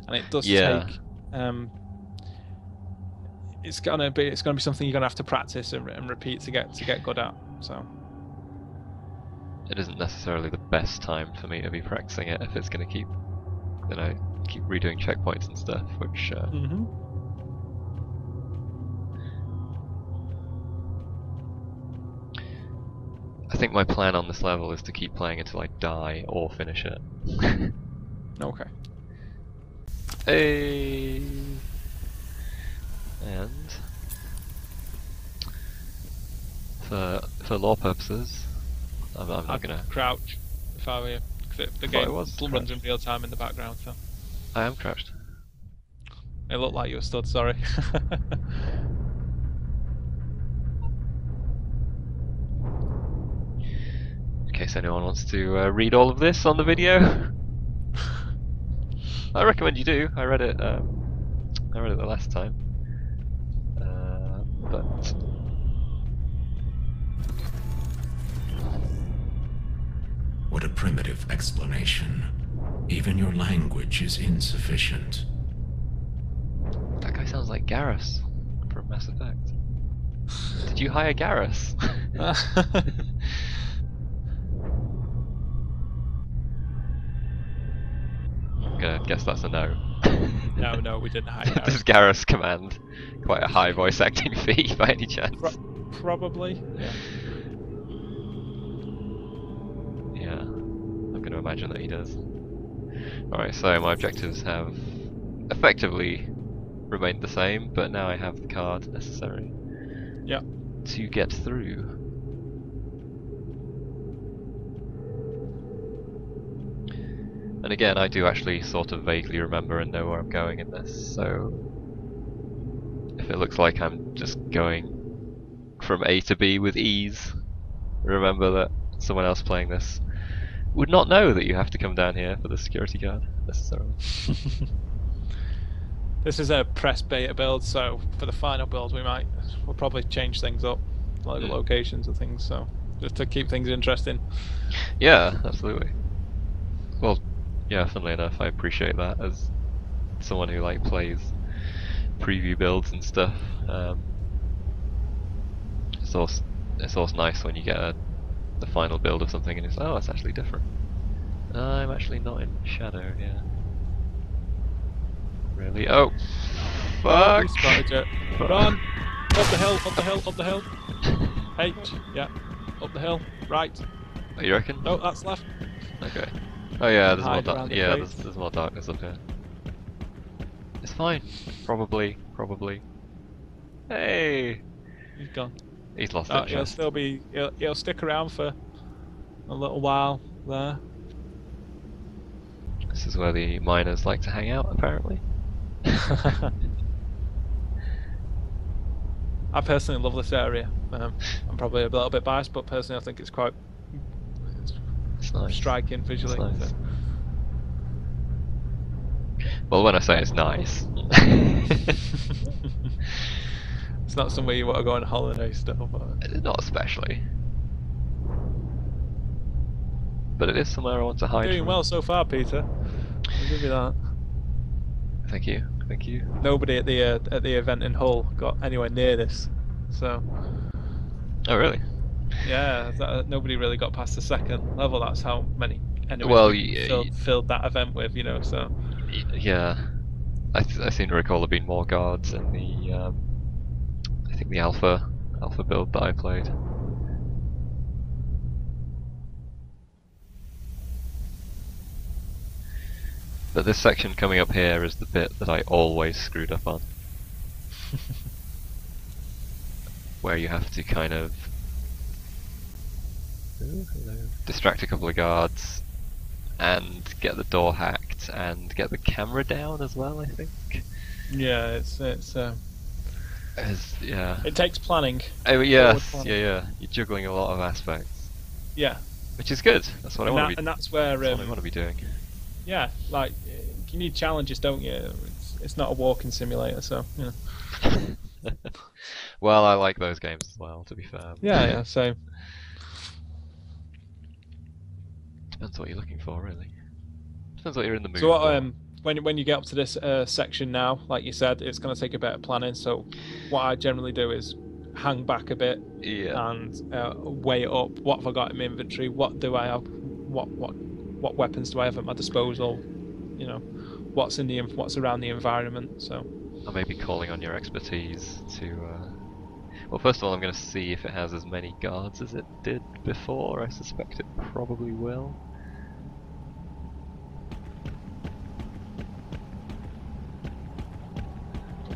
and it does Yeah. take. It's gonna be something you're gonna have to practice and repeat to get good at. So. It isn't necessarily the best time for me to be practicing it if it's going to keep redoing checkpoints and stuff, which I think my plan on this level is to keep playing until I die or finish it. Okay. Hey. And for lore purposes, I'm not gonna crouch if I were you. 'Cause the I game was still runs in real time in the background, so I am crouched. it looked like you were stood. Sorry. In case anyone wants to read all of this on the video, I recommend you do. I read it the last time, but What a primitive explanation. Even your language is insufficient. that guy sounds like Garrus from Mass Effect. Did you hire Garrus? I'm gonna guess that's a no. No, we didn't hire Garrus. Does Garrus command quite a high voice acting fee by any chance? Probably. Yeah. Yeah, I'm going to imagine that he does. Alright, so my objectives have effectively remained the same, but now I have the card necessary to get through. And again, I do actually sort of vaguely remember and know where I'm going in this, so if it looks like I'm just going from A to B with ease, remember that someone else playing this would not know that you have to come down here for the security card necessarily. This is a press beta build, so for the final build we'll probably change things up, like the locations and things, so just to keep things interesting. Yeah, absolutely. Well, yeah, funnily enough, I appreciate that as someone who like plays preview builds and stuff. It's also nice when you get the final build of something and it's oh, it's actually different. I'm actually not in shadow here. Really? Oh, fuck! You spotted it. Run! Up the hill! Up the hill! Up the hill! H, yeah, up the hill. Right. Oh, you reckon? No, that's left. Okay. Oh yeah, there's more Hide around the there's more darkness up here. It's fine. Probably. Hey! He's gone. He's lost He'll interest. still be. He'll stick around for a little while there. This is where the miners like to hang out, apparently. I personally love this area. I'm probably a little bit biased, but personally I think it's quite It's nice. striking visually. It's nice. So. Well, when I say it's nice, It's not somewhere you want to go on holiday still, but not especially. But it is somewhere I want to hide doing from. well so far, Peter. I'll give you that. Thank you, thank you. Nobody at the event in Hull got anywhere near this, so Oh really? yeah, nobody really got past the second level. That's how many enemies Well, we filled that event with, you know. So yeah, I seem to recall there being more guards in the I think the alpha build that I played. But this section coming up here is the bit that I always screwed up on. Where you have to kind of distract a couple of guards and get the door hacked and get the camera down as well, I think. yeah, Yeah. it takes planning. Oh yes, planning. yeah. You're juggling a lot of aspects, Yeah, which is good. That's what I want to be. and that's where That's what I want to be doing. yeah, like you need challenges, don't you? It's not a walking simulator, so you know. Well, I like those games as well, to be fair. Yeah, same. Depends what you're looking for, really. Depends what you're in the mood So what, for. when you get up to this section now, like you said, it's going to take a bit of planning. So what I generally do is hang back a bit Yeah. and weigh it up. What have I got in my inventory? What do I have? What weapons do I have at my disposal? You know, what's around the environment. So I may be calling on your expertise to. Well, first of all, I'm going to see if it has as many guards as it did before. I suspect it probably will.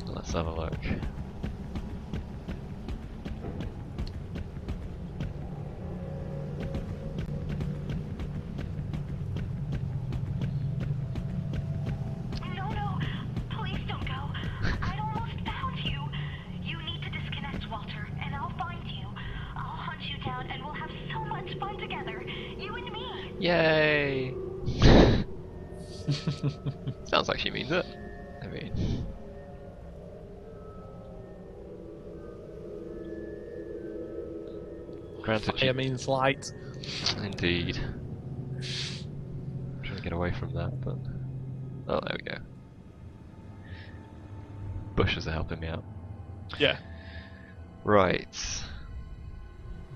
Let's have a look. No, please don't go. I'd almost found you. You need to disconnect, Walter, and I'll find you. I'll hunt you down, and we'll have so much fun together. You and me. Yay! Sounds like she means it. I mean. Granted, fire means light. Indeed. I'm trying to get away from that, but. Oh, there we go. Bushes are helping me out. Yeah. Right.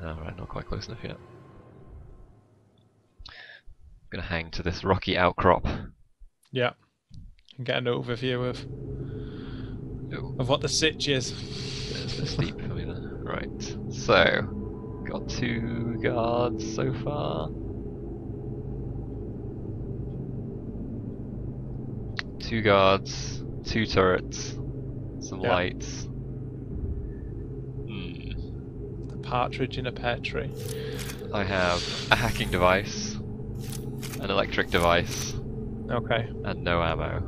Alright, not quite close enough yet. I'm gonna hang to this rocky outcrop. Yeah. And get an overview of what the sitch is. It's a bit steep for me there. Right. So, got 2 guards so far. 2 guards, 2 turrets, some lights. The partridge in a pear tree. I have a hacking device, an electric device, Okay. and no ammo.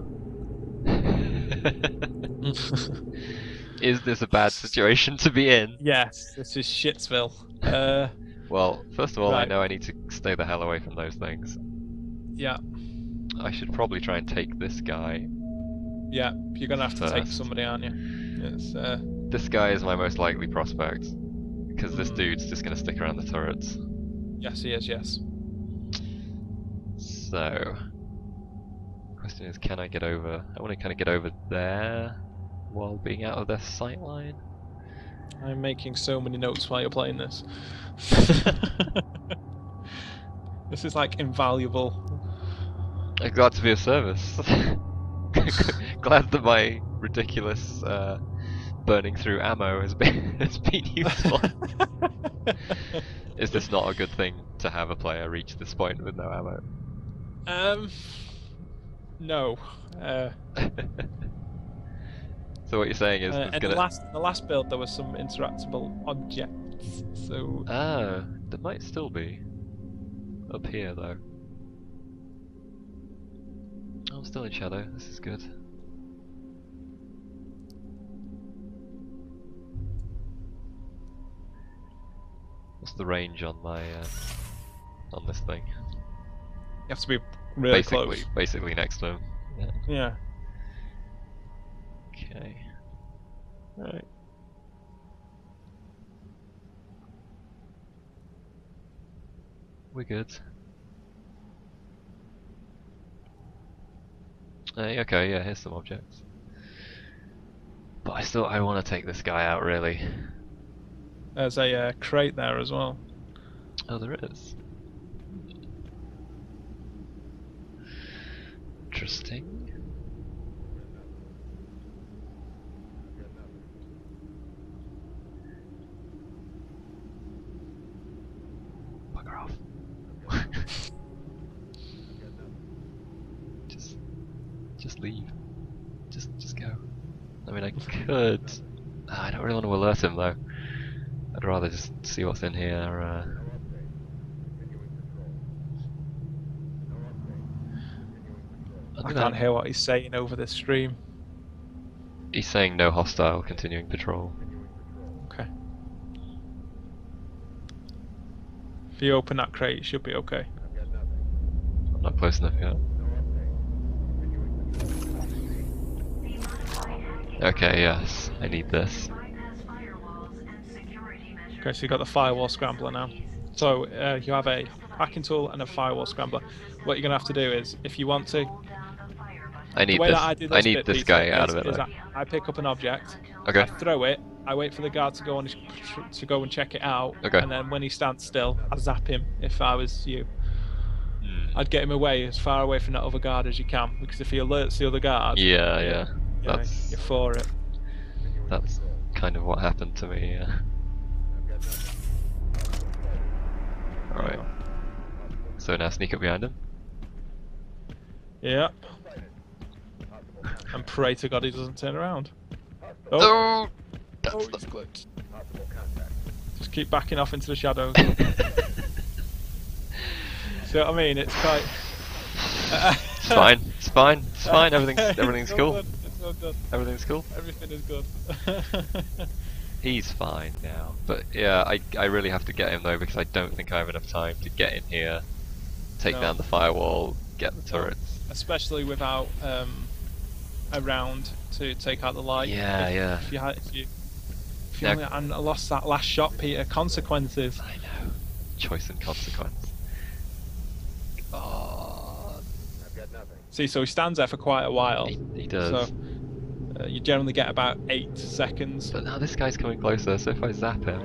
Is this a bad situation to be in? Yes, this is Shitsville. Well, first of all, I Right. know I need to stay the hell away from those things. Yeah. I should probably try and take this guy. Yeah, you're gonna have to take First. somebody, aren't you? It's This guy is my most likely prospect, because this dude's just going to stick around the turrets. yes, he is. Yes. So, question is, can I get over? I want to kind of get over there while being out of their sight line. I'm making so many notes while you're playing this. This is like invaluable. I'm glad to be of service. Glad that my ridiculous burning through ammo has been useful. Is this not a good thing to have a player reach this point with no ammo? No. So what you're saying is there's In gonna... the last build there was some interactable objects. So Ah, there might still be. Up here though. Oh, I'm still in shadow, this is good. What's the range on my on this thing? You have to be really close. Basically next to him. Yeah. Yeah. Okay. Right. We're good. Okay, yeah, here's some objects. But I want to take this guy out, really. There's a crate there as well. Oh, there is. Interesting. Bugger off. Just leave. Just go. I mean, I could. I don't really want to alert him though. I'd rather just see what's in here. I can't hear what he's saying over the stream. He's saying no hostile, continuing patrol. Okay. If you open that crate, it should be okay. I'm not close enough yet. Okay, yes, I need this. Okay, so you've got the firewall scrambler now. So you have a hacking tool and a firewall scrambler. What you're going to have to do is, if you want to... I need the way this. that I do I need bit, this Peter, guy out is, of it. is Though. I pick up an object, Okay. I throw it, I wait for the guard to go on to go and check it out, Okay. and then when he stands still, I zap him. If I was you, I'd get him away as far away from that other guard as you can, because if he alerts the other guard, Yeah. That's you're for it. That's kind of what happened to me. Yeah. All right. So now sneak up behind him. Yep. And pray to God he doesn't turn around. Oh, that's Oh, he's glitched. Just keep backing off into the shadows. See what I mean? It's quite... It's fine. It's fine. It's fine. Everything's It's all cool. good. It's all good. Everything's cool. Everything is good. He's fine now. But yeah, I really have to get him though because I don't think I have enough time to get in here, take No. down the firewall, get the No. turrets. Especially without a round to take out the light. Yeah. If you Now- only hadn't lost that last shot, Peter, consequences. I know. Choice and consequence. Oh, See, so he stands there for quite a while. he does. So you generally get about 8 seconds. But now this guy's coming closer, so if I zap him,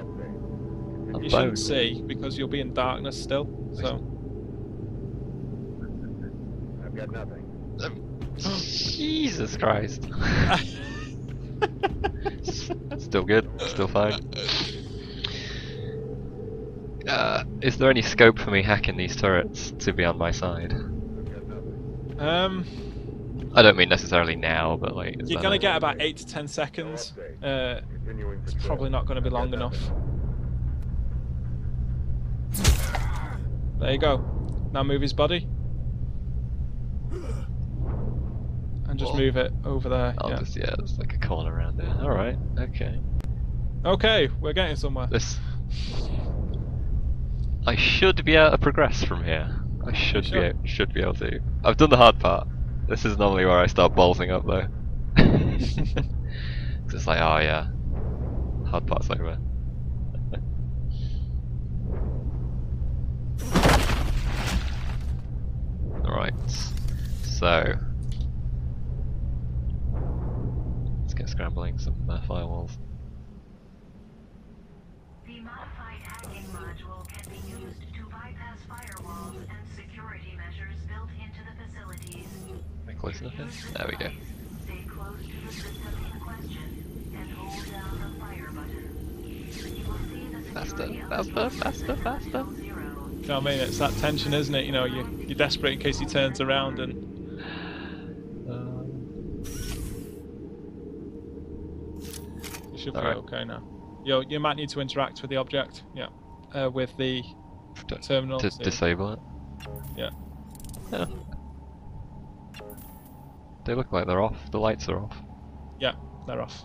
I'm You boned. shouldn't see because you'll be in darkness still. So I've got nothing. Jesus Christ. Still good, still fine. Is there any scope for me hacking these turrets to be on my side? I don't mean necessarily now, but like... you're gonna get about 8 to 10 seconds. It's probably not going to be long enough. There you go. Now move his body. And just move it over there. I'll Yeah. just, there's like a corner around there. Alright, okay. Okay, we're getting somewhere. This... I should be able to progress from here. I should be able to. I've done the hard part. This is normally where I start ballsing up though. It's like, oh yeah, hard part's over. Alright, so let's get scrambling some firewalls. The modified hacking module can be used to bypass firewalls and security measures built into the facilities. Am I close enough here? There we go. Stay close to the system in question and hold down the fire button. You will see the security Faster. zero. You know what I mean? It's that tension, isn't it? You know, you're desperate in case he turns around and... You should be Alright. okay now. You might need to interact with the object. Yeah. With the terminal. so- Disable it. Yeah. Yeah. They look like they're off. The lights are off. Yeah, they're off.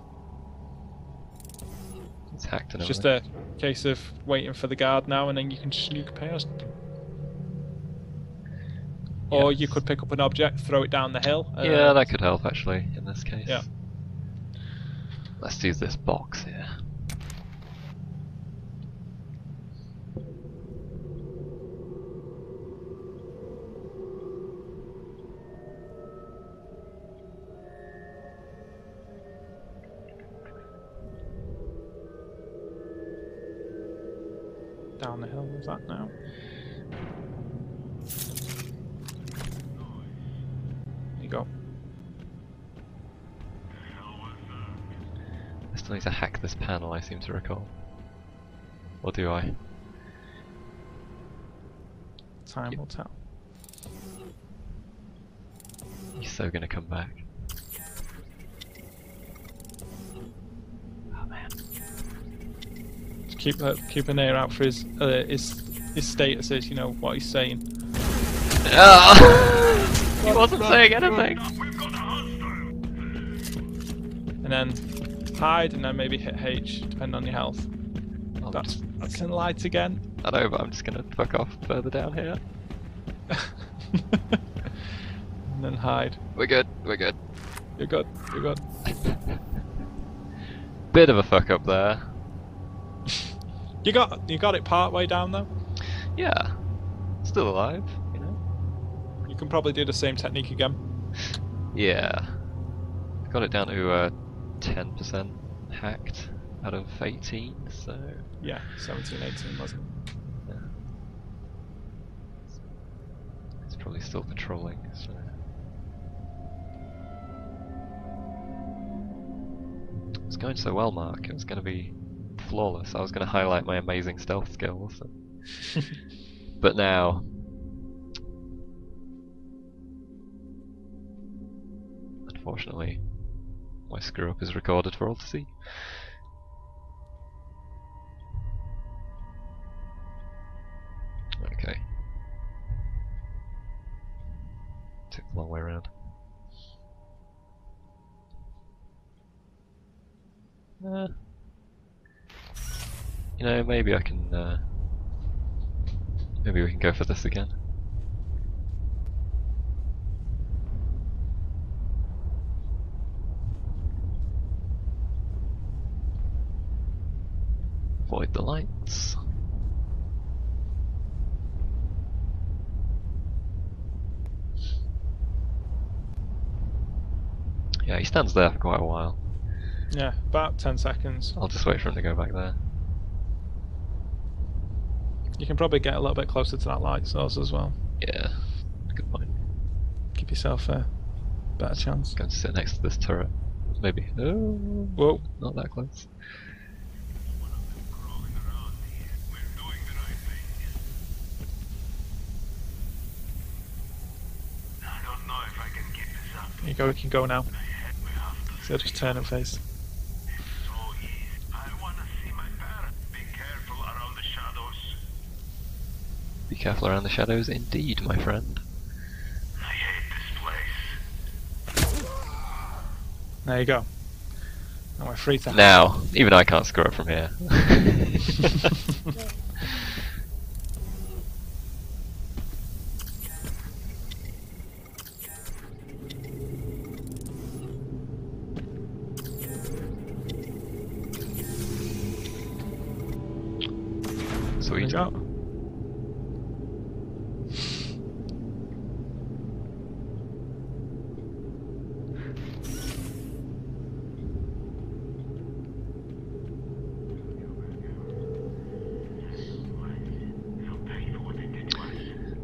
It's hacked and It's just everything. a case of waiting for the guard now and then you can sneak past. Or you Yes. could pick up an object, throw it down the hill. Yeah, that could help actually in this case. Yeah. Let's use this box here. Down the hill, was that now? There you go. I still need to hack this panel, I seem to recall. Or do I? Time will tell. He's so gonna come back. Oh man. Just keep an ear out for his statuses. You know what he's saying. He wasn't saying anything! And then hide, and then maybe hit H, depending on your health. That's in light again. I know, but I'm just gonna fuck off further down here. And then hide. We're good, we're good. You're good. You're good. Bit of a fuck up there. You got it part way down though. Yeah. Still alive, you know? You can probably do the same technique again. Yeah. Got it down to 10% hacked out of 18, so... Yeah, 17, 18 wasn't it? Yeah. It's probably still patrolling, so... It was going so well, Mark. It was going to be flawless. I was going to highlight my amazing stealth skills. But now... Unfortunately, my screw up is recorded for all to see. Okay. Took the long way around. You know, maybe I can. Maybe we can go for this again. Avoid the lights. Yeah, he stands there for quite a while. Yeah, about 10 seconds. I'll just wait for him to go back there. You can probably get a little bit closer to that light source as well. Yeah, good point. Give yourself a better chance. Going to sit next to this turret. Maybe. Oh, Whoa. not that close. There you go, we can go now. So just turn and face. Be careful around the shadows, indeed, my friend. I hate this place. There you go. Now we're free to Now, even I can't screw up from here. There you Sweet. go.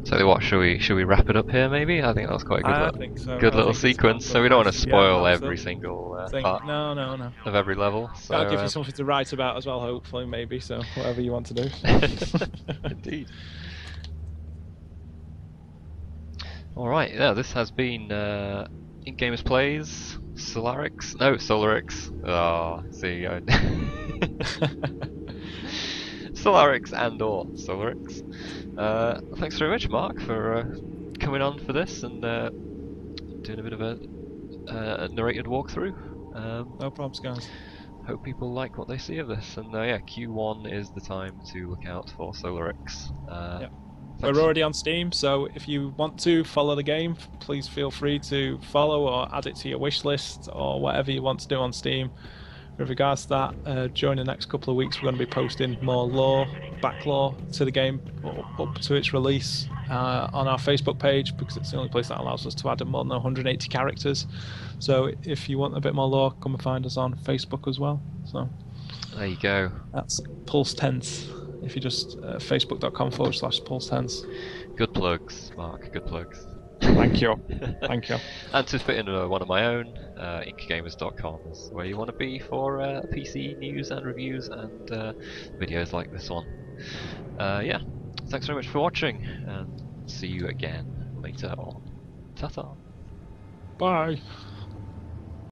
So what, should we wrap it up here maybe? I think that was quite a good, I think so. good I little think it's sequence, quite so we don't want to nice. Yeah, spoil that's every it. single Think- part No. of every level. So, That'll give you something to write about as well, hopefully, maybe, so whatever you want to do. Indeed. Alright, yeah, this has been IncGamers Plays, Solarix. Oh, see you go. Solarix and or Solarix. Thanks very much, Mark, for coming on for this and doing a bit of a narrated walkthrough. No problems, guys. Hope people like what they see of this, and yeah, Q1 is the time to look out for Solarix. Yep. We're already on Steam, so if you want to follow the game, please feel free to follow or add it to your wish list or whatever you want to do on Steam. With regards to that, during the next couple of weeks, we're going to be posting more lore, back lore to the game up to its release on our Facebook page, because it's the only place that allows us to add more than 180 characters. So if you want a bit more lore, come and find us on Facebook as well. So there you go. that's Pulse Tense. If you just facebook.com/Pulse Tense. Good plugs, Mark. Good plugs. Thank you. Thank you. And to fit in one of my own, IncGamers.com is where you want to be for PC news and reviews and videos like this one. Yeah, thanks very much for watching, and see you again later on. Ta-ta. Bye.